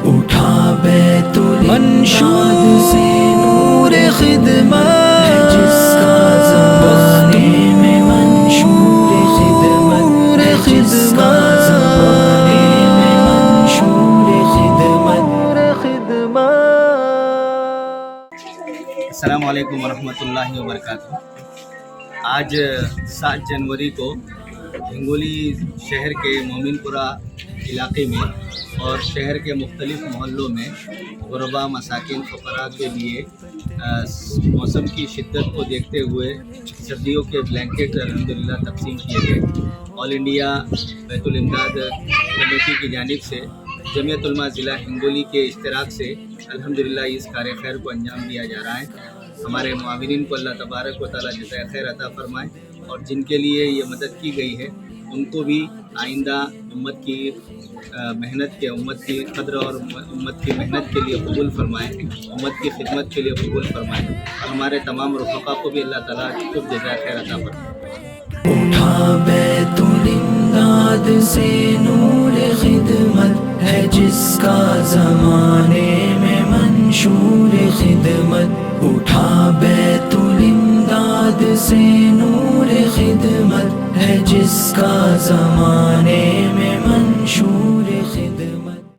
اٹھا بیت منشور سے نور خدمت ہے جس کا زمانے میں منشور خدمت ہے جس کا زمانے میں منشور خدمت. السلام علیکم ورحمۃ اللہ وبرکاتہ. آج 7 جنوری کو ہنگولی شہر کے مومن پورہ علاقے میں اور شہر کے مختلف محلوں میں غربا مساکین فقراء کے لیے موسم کی شدت کو دیکھتے ہوئے سردیوں کے بلینکٹ الحمدللہ تقسیم کیے گئے. آل انڈیا بیت الامداد کمیٹی کی جانب سے جمعیت علماء ضلع ہنگولی کے اشتراک سے الحمدللہ اس کار خیر کو انجام دیا جا رہا ہے. ہمارے معاونین کو اللہ تبارک و تعالیٰ جزائے خیر عطا فرمائے اور جن کے لیے یہ مدد کی گئی ہے ان کو بھی آئندہ امت کی محنت کے، امت کی قدر اور امت کی محنت کے لیے قبول فرمائے، امت کی خدمت کے لیے قبول فرمائے اور ہمارے تمام رفقا کو بھی اللہ تعالیٰ خوب جزائے خیر عطا فرمائے. اٹھا بیت الامداد سے نور خدمت ہے جس کا زمانے میں منشور خدمت. اٹھا بیت الامداد سے نور خدمت ہے جس کا زمانے میں منشور